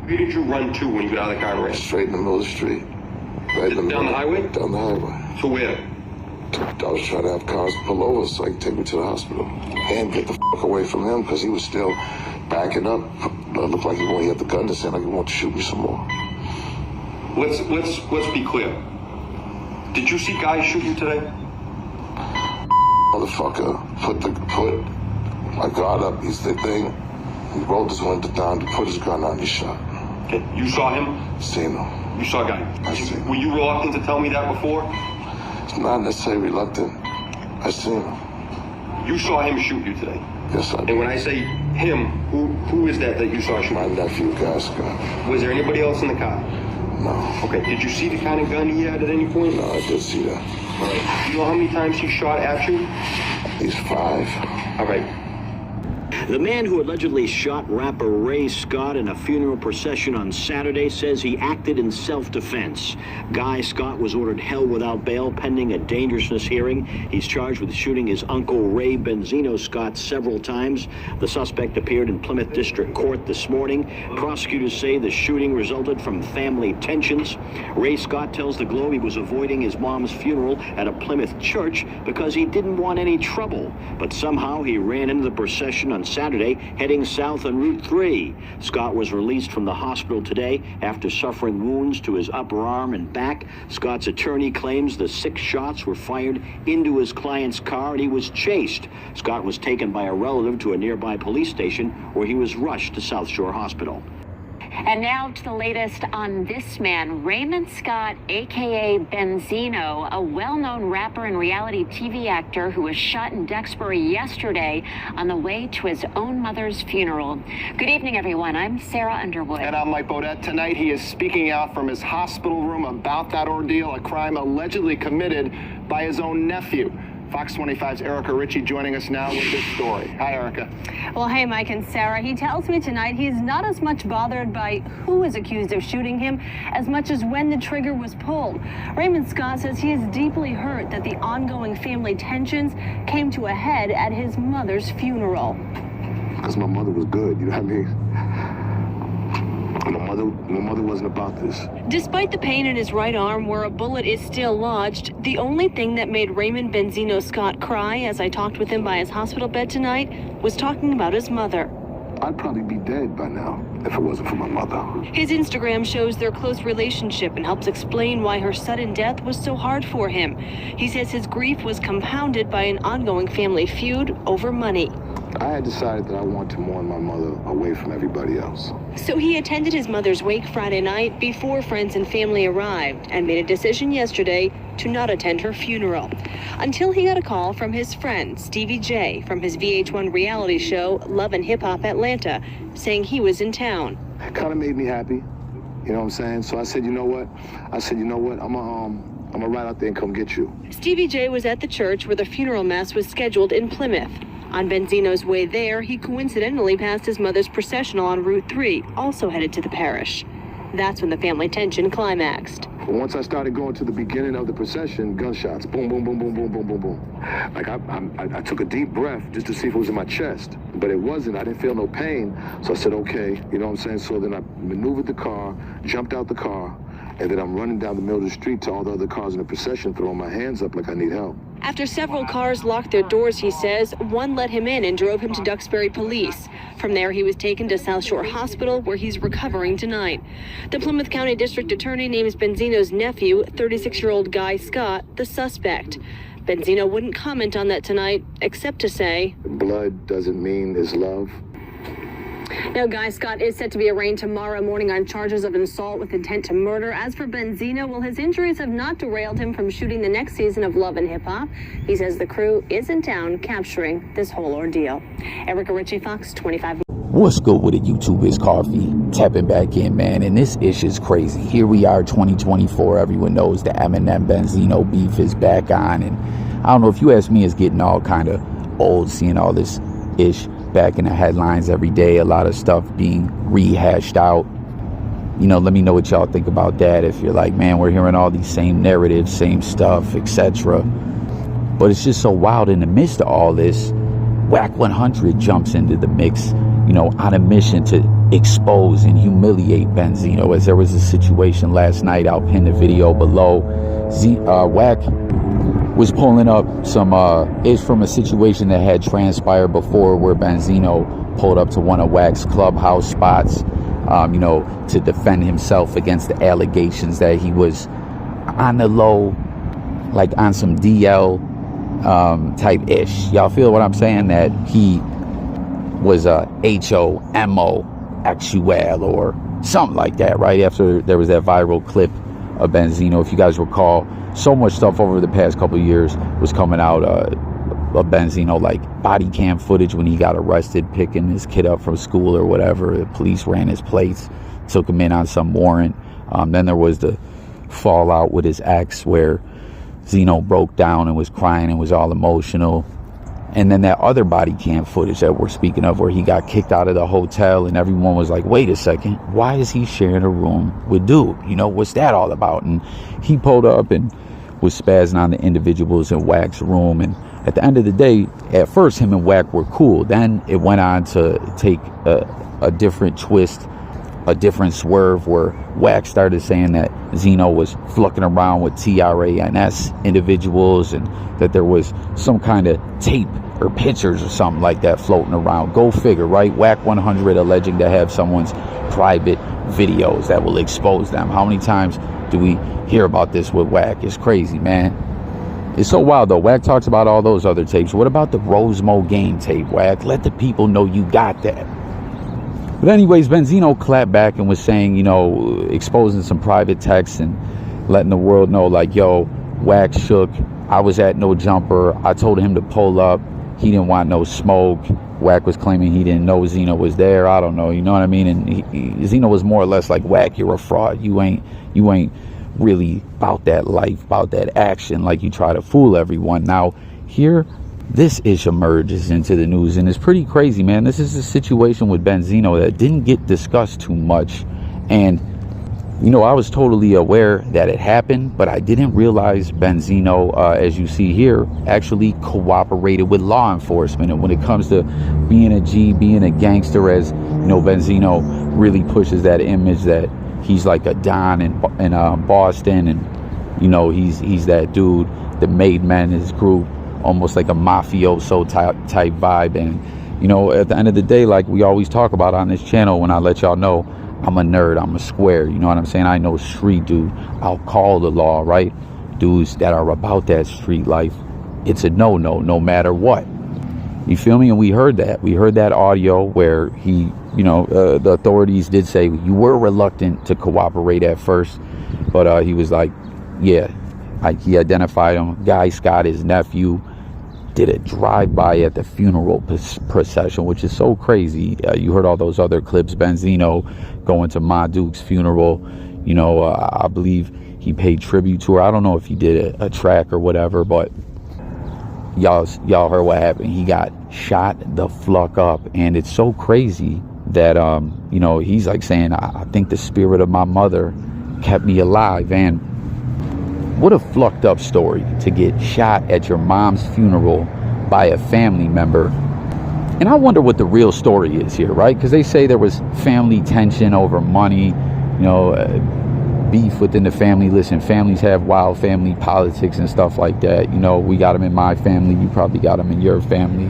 Where did you run to when you got out of the car and ran? Straight in the middle of the street. Right in the Down the highway? Down the highway. To where? I was trying to have cars pull over so he could take me to the hospital. And get the fuck away from him because he was still backing up. It looked like he had the gun to say like he wanted to shoot me some more. Let's be clear. Did you see guys shoot you today? Motherfucker put my guard up. He's the thing. He rolled his window down to put his gun on. He shot. Okay, you saw him? Seen him. You saw a guy? I seen him. Were you reluctant to tell me that before? It's not necessarily reluctant. I seen him. You saw him shoot you today? Yes, I did. And when I say him, who is that you saw shoot? My nephew, Scott. Was there anybody else in the car? No. Okay, did you see the kind of gun he had at any point? No, I did see that. All right. You know how many times he shot at you? He's 5. All right. The man who allegedly shot rapper Ray Scott in a funeral procession on Saturday says he acted in self-defense. Guy Scott was ordered held without bail pending a dangerousness hearing. He's charged with shooting his uncle Ray Benzino Scott several times. The suspect appeared in Plymouth District Court this morning. Prosecutors say the shooting resulted from family tensions. Ray Scott tells the Globe he was avoiding his mom's funeral at a Plymouth church because he didn't want any trouble. But somehow he ran into the procession on Saturday, heading south on Route 3. Scott was released from the hospital today after suffering wounds to his upper arm and back. Scott's attorney claims the 6 shots were fired into his client's car and he was chased. Scott was taken by a relative to a nearby police station where he was rushed to South Shore Hospital. And now to the latest on this man, Raymond Scott, a.k.a. Benzino, a well-known rapper and reality TV actor who was shot in Duxbury yesterday on the way to his own mother's funeral. Good evening, everyone. I'm Sarah Underwood. And I'm Mike Bodette. Tonight, he is speaking out from his hospital room about that ordeal, a crime allegedly committed by his own nephew. Fox 25's Erica Ritchie joining us now with this story. Hi, Erica. Well, hey, Mike and Sarah. He tells me tonight he's not as much bothered by who is accused of shooting him as much as when the trigger was pulled. Raymond Scott says he is deeply hurt that the ongoing family tensions came to a head at his mother's funeral. Because my mother was good, you know what I mean? My mother wasn't about this. Despite the pain in his right arm where a bullet is still lodged, the only thing that made Raymond Benzino Scott cry as I talked with him by his hospital bed tonight was talking about his mother. I'd probably be dead by now if it wasn't for my mother. His Instagram shows their close relationship and helps explain why her sudden death was so hard for him. He says his grief was compounded by an ongoing family feud over money. I had decided that I wanted to mourn my mother away from everybody else. So he attended his mother's wake Friday night before friends and family arrived and made a decision yesterday to not attend her funeral. Until he got a call from his friend, Stevie J, from his VH1 reality show, Love and Hip Hop Atlanta, saying he was in town. It kind of made me happy, you know what I'm saying? So I said, you know what? I'm gonna ride out there and come get you. Stevie J was at the church where the funeral mass was scheduled in Plymouth. On Benzino's way there, he coincidentally passed his mother's processional on Route 3, also headed to the parish. That's when the family tension climaxed. Once I started going to the beginning of the procession, gunshots, boom, boom, boom, boom, boom, boom, boom, boom. Like I took a deep breath just to see if it was in my chest, but it wasn't. I didn't feel no pain, so I said, okay, you know what I'm saying? So then I maneuvered the car, jumped out the car, and then I'm running down the middle of the street to all the other cars in the procession, throwing my hands up like I need help. After several cars locked their doors, he says, one let him in and drove him to Duxbury Police. From there, he was taken to South Shore Hospital, where he's recovering tonight. The Plymouth County District Attorney names Benzino's nephew, 36-year-old Guy Scott, the suspect. Benzino wouldn't comment on that tonight, except to say, blood doesn't mean it's love. Now, Guy Scott is set to be arraigned tomorrow morning on charges of assault with intent to murder. As for Benzino, well, his injuries have not derailed him from shooting the next season of Love and Hip Hop. He says the crew is in town capturing this whole ordeal. Erica Ritchie, Fox 25. What's good with it, YouTube? It's Coffee. Tapping back in, man, and this ish is crazy. Here we are, 2024. Everyone knows the Eminem Benzino beef is back on, and I don't know, if you ask me, it's getting all kind of old seeing all this ish back in the headlines every day, a lot of stuff being rehashed out. You know, let me know what y'all think about that. If you're like, man, we're hearing all these same narratives, same stuff, etc. But it's just so wild. In the midst of all this, Wack100 jumps into the mix, you know, on a mission to expose and humiliate Benzino. As there was a situation last night, I'll pin the video below. Wack was pulling up some is from a situation that had transpired before, where Benzino pulled up to one of Wack's clubhouse spots, you know, to defend himself against the allegations that he was on the low, like on some DL type ish. Y'all feel what I'm saying? That he was a HOMO actual or something like that, right? After there was that viral clip of Benzino, if you guys recall, so much stuff over the past couple of years was coming out of Benzino, like body cam footage when he got arrested picking his kid up from school or whatever. The police ran his plates, took him in on some warrant. Then there was the fallout with his ex, where Zeno broke down and was crying and was all emotional. And then that other body cam footage that we're speaking of, where he got kicked out of the hotel and everyone was like, wait a second, why is he sharing a room with dude? You know, what's that all about? And he pulled up and was spazzing on the individuals in Wack's room. And at the end of the day, at first him and Wack were cool. Then it went on to take a different twist, a different swerve, where Wack started saying that Zeno was flucking around with TRANS individuals and that there was some kind of tape or pictures or something like that floating around. Go figure, right? Wack100 alleging to have someone's private videos that will expose them. How many times do we hear about this with Wack? It's crazy, man. It's so wild, though. Wack talks about all those other tapes. What about the Rosemo game tape, Wack? Let the people know you got that. But anyways, Benzino clapped back and was saying, you know, exposing some private texts and letting the world know, like, yo, Wack shook. I was at No Jumper. I told him to pull up. He didn't want no smoke. Wack was claiming he didn't know Zeno was there. I don't know, you know what I mean? And Zeno was more or less like, Wack, you're a fraud. You ain't really about that life, about that action, like you try to fool everyone. Now, here, this issue emerges into the news, and it's pretty crazy, man. This is a situation with Benzino that didn't get discussed too much. And, you know, I was totally aware that it happened, but I didn't realize Benzino, as you see here, actually cooperated with law enforcement. And when it comes to being a G, being a gangster, as, you know, Benzino really pushes that image that he's like a Don in Boston, and, you know, he's that dude that made men in his group, almost like a mafioso type vibe. And, you know, at the end of the day, like we always talk about on this channel, when I let y'all know, I'm a nerd, I'm a square, you know what I'm saying? I know street dude. I'll call the law, right? Dudes that are about that street life, it's a no matter what. You feel me? And we heard that audio where he, you know, the authorities did say you were reluctant to cooperate at first, but he was like, yeah, he identified him. Guy Scott, his nephew, did a drive-by at the funeral procession, which is so crazy. You heard all those other clips. Benzino going to Ma Duke's funeral. You know, I believe he paid tribute to her. I don't know if he did a track or whatever, but y'all heard what happened. He got shot the fuck up, and it's so crazy that you know, he's like saying, I think the spirit of my mother kept me alive. And what a fucked up story to get shot at your mom's funeral by a family member. And I wonder what the real story is here, right? Because they say there was family tension over money, you know, beef within the family. Listen, families have wild family politics and stuff like that. You know, we got them in my family. You probably got them in your family.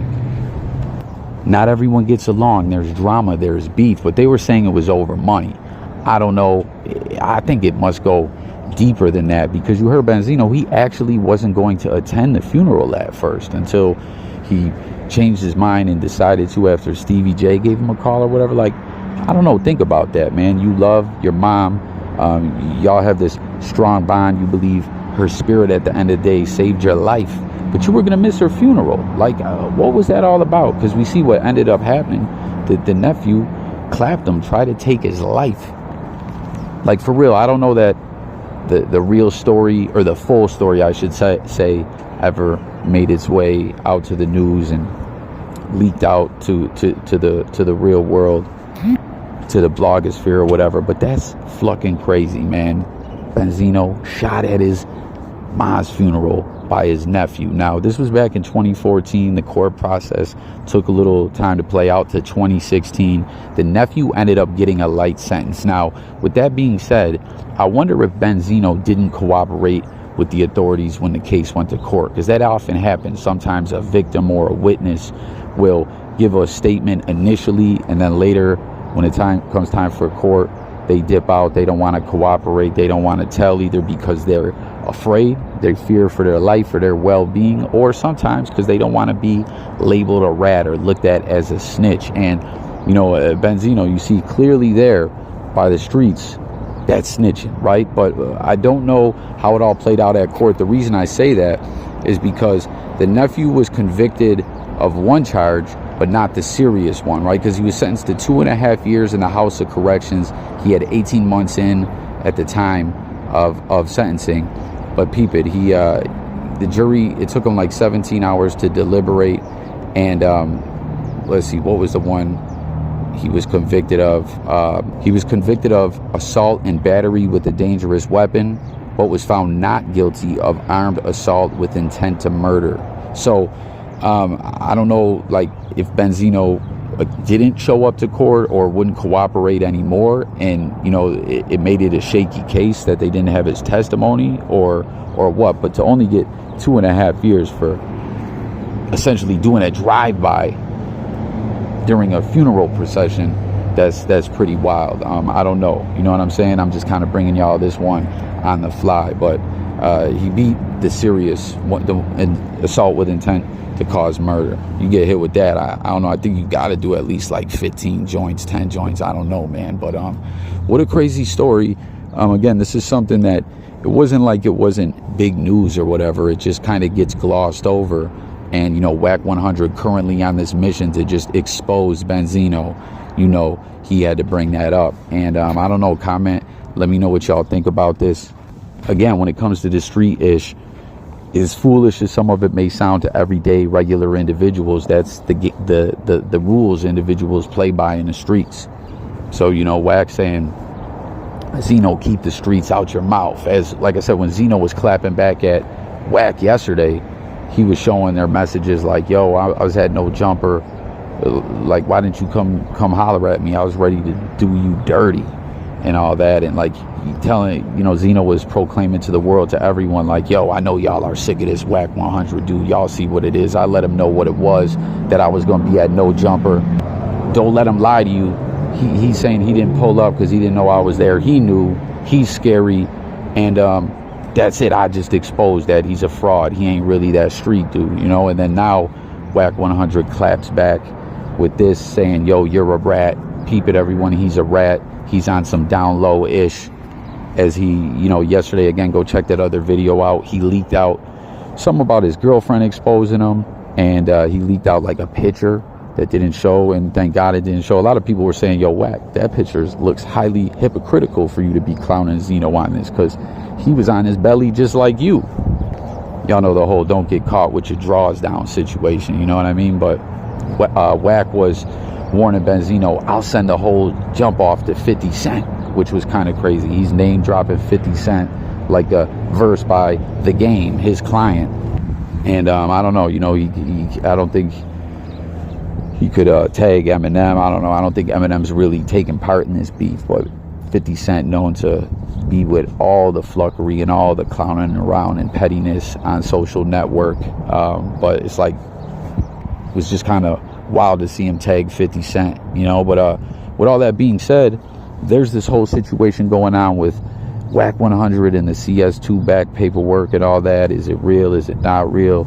Not everyone gets along. There's drama, there's beef. But they were saying it was over money. I don't know. I think it must go deeper than that, because you heard Benzino, he actually wasn't going to attend the funeral at first until he changed his mind and decided to after Stevie J gave him a call or whatever. Like, I don't know, think about that, man. You love your mom, y'all have this strong bond, you believe her spirit at the end of the day saved your life, but you were gonna miss her funeral. Like, what was that all about? Because we see what ended up happening. The nephew clapped him, tried to take his life. Like, for real, I don't know that the real story, or the full story I should say, ever made its way out to the news and leaked out to the real world, to the blogosphere or whatever. But that's fucking crazy, man. Benzino shot at his mom's funeral by his nephew. Now, this was back in 2014. The court process took a little time to play out to 2016. The nephew ended up getting a light sentence. Now, with that being said, I wonder if Benzino didn't cooperate with the authorities when the case went to court, because that often happens. Sometimes a victim or a witness will give a statement initially, and then later, when it comes time for court, they dip out. They don't want to cooperate. They don't want to tell, either because they're afraid, they fear for their life or their well-being, or sometimes because they don't want to be labeled a rat or looked at as a snitch. And, you know, Benzino, you see clearly there by the streets, that's snitching, right? But I don't know how it all played out at court. The reason I say that is because the nephew was convicted of one charge, but not the serious one, right? Because he was sentenced to 2.5 years in the House of Corrections. He had 18 months in at the time of sentencing. But peep it, the jury, it took him like 17 hours to deliberate. And let's see, what was the one he was convicted of? He was convicted of assault and battery with a dangerous weapon, but was found not guilty of armed assault with intent to murder. So I don't know, like, if Benzino didn't show up to court or wouldn't cooperate anymore, and, you know, it made it a shaky case that they didn't have his testimony, or what. But to only get 2.5 years for essentially doing a drive-by during a funeral procession, that's pretty wild. I don't know, you know what I'm saying? I'm just kind of bringing y'all this one on the fly. But he beat the serious assault with intent to cause murder. You get hit with that, I don't know, I think you got to do at least like 15 joints, 10 joints, I don't know, man. But what a crazy story. Again, this is something that it wasn't like it wasn't big news or whatever. It just kind of gets glossed over. And, you know, Wack100 currently on this mission to just expose Benzino. You know, he had to bring that up. And I don't know, comment, let me know what y'all think about this. Again, when it comes to the street ish, as foolish as some of it may sound to everyday regular individuals, that's the rules individuals play by in the streets. So, you know, Wack saying, Zeno, keep the streets out your mouth. As, like I said, when Zeno was clapping back at Wack yesterday, he was showing their messages like, yo, I was had no jumper. Like, why didn't you come holler at me? I was ready to do you dirty and all that. And like telling, you know, Zeno was proclaiming to the world, to everyone, like, yo, I know y'all are sick of this Wack100 dude. Y'all see what it is. I let him know what it was, that I was going to be at no jumper. Don't let him lie to you. He's saying he didn't pull up because he didn't know I was there. He knew. He's scary. And that's it. I just exposed that he's a fraud. He ain't really that street dude, you know. And then now Wack100 claps back with this, saying, yo, you're a rat. Peep it, everyone. He's a rat. He's on some down low ish. As he, you know, yesterday, again, go check that other video out. He leaked out something about his girlfriend exposing him. And he leaked out like a picture that didn't show, and thank God it didn't show. A lot of people were saying, yo, Wack, that picture looks highly hypocritical for you to be clowning Zeno on this, because he was on his belly just like you. Y'all know the whole don't get caught with your drawers down situation, you know what I mean? But Wack was warning Benzino, I'll send the whole jump off to 50 Cent, which was kind of crazy. He's name dropping 50 Cent like a verse by The Game, his client. And I don't know, you know, I don't think he could tag Eminem. I don't know. I don't think Eminem's really taking part in this beef, but 50 Cent known to be with all the fluckery and all the clowning around and pettiness on social network. But it's like, it was just kind of wild to see him tag 50 Cent, you know. But with all that being said, there's this whole situation going on with Wack100 and the CS2 back paperwork and all that. Is it real? Is it not real?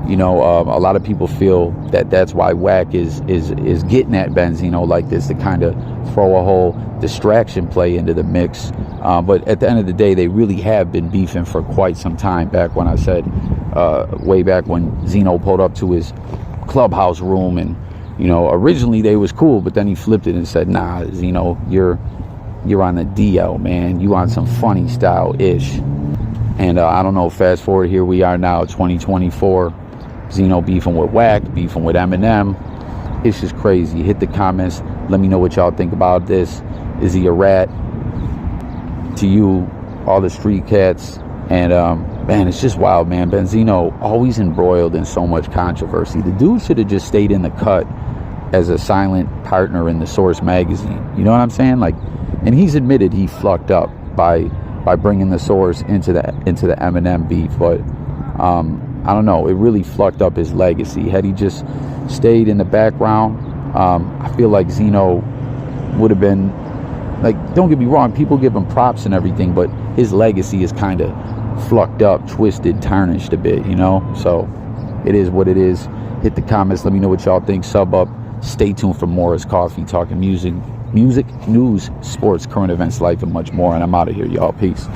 You know, a lot of people feel that that's why Wack is getting at Benzino like this, to kind of throw a whole distraction play into the mix. But at the end of the day, they really have been beefing for quite some time. Back when I said, way back when Zeno pulled up to his clubhouse room, and, you know, originally they was cool, but then he flipped it and said, nah, Zeno, you're on the DL, man. You on some funny style-ish. And I don't know, fast forward, here we are now, 2024. Zeno beefing with Wack, beefing with Eminem. It's just crazy. Hit the comments. Let me know what y'all think about this. Is he a rat? To you, all the street cats. And Man, it's just wild, man. Benzino always embroiled in so much controversy. The dude should have just stayed in the cut as a silent partner in the Source magazine. You know what I'm saying? Like, and he's admitted he fucked up by bringing the Source into the Eminem beef, but I don't know. It really fucked up his legacy. Had he just stayed in the background, I feel like Zeno would have been, like, don't get me wrong, people give him props and everything, but his legacy is kind of flucked up, twisted, tarnished a bit, you know? So it is what it is. Hit the comments. Let me know what y'all think. Sub up. Stay tuned for more. It's Coffee, talking music, news, sports, current events, life, and much more. And I'm out of here, y'all. Peace.